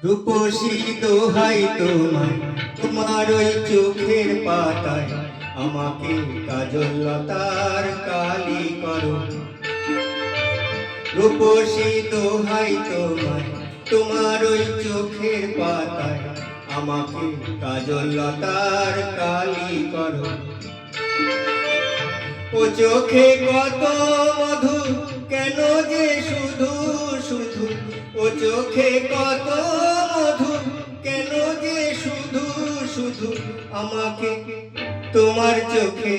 রূপসী দোহাই তোমায়, তোমার ওই চোখের পাতায় আমাকে কাজল লতার কালি করো। রূপসী দোহাই তোমায়, তোমার ওই চোখের পাতায় আমাকে কাজল লতার কালি করো। ও চোখে কত মধু, কেন যে শুধু শুধু, ও চোখে কত মধু, কেন যে শুধু শুধু আমাকে তোমার চোখে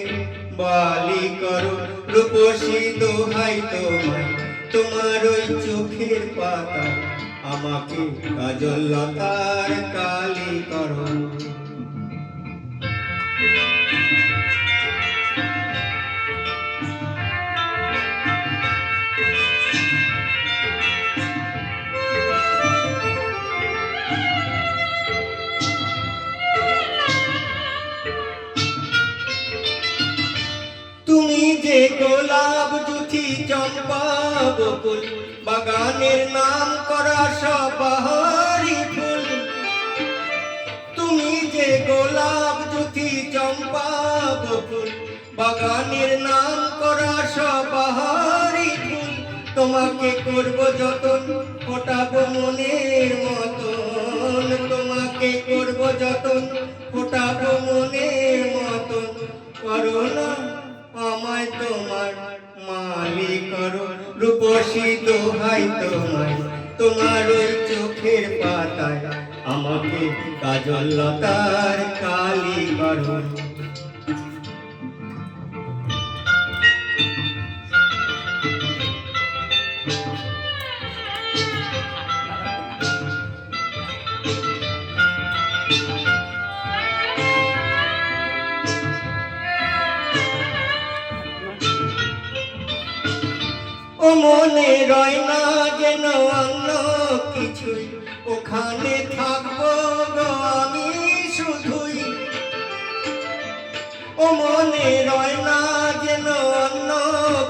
বালি করো। রূপসী দোহাই তোমায়, তোমার ওই চোখের পাতা আমাকে কাজল লতার কালি করো। তুমি যে গোলাপ জুথি চম্পা বকুল, বাগানের নাম করা সবাহারি ফুল। তুমি যে গোলাপ জুথি চম্পা বকুল, বাগানের নাম করা সবাহারি ফুল। তোমাকে করব যতন, ফোটাবো মনের মতন। তোমাকে করব যতন, ফোটাবো মনের মতন। করো না আমায় তোমার মালি করো। রূপসী দোহাই তোমায়, তোমার ওই চোখের পাতায় আমাকে কাজল লতার কালি করো। ও মনে রয় না যেন অন্য কিছুই, ওখানে থাকবো গো আমি শুধুই। ও মনে রয় না যেন অন্য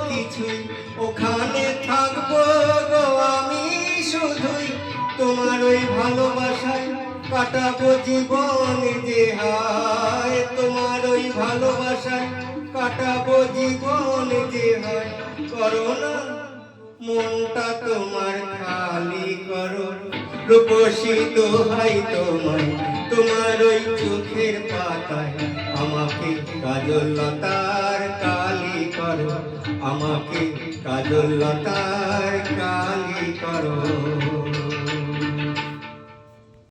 কিছুই, ওখানে থাকবো গো আমি শুধুই। তোমার ওই ভালোবাসায় কাটাবো জীবন যে হায়। তোমার ওই ভালোবাসায় কাটাবো জীবন যে হায়। করো না মনটা তোমার খালি করো। রূপসী দোহাই তোমায়, তোমার ওই চোখের পাতায় আমাকে কাজল লতার কালি করো। আমাকে কাজল লতার কালি করো।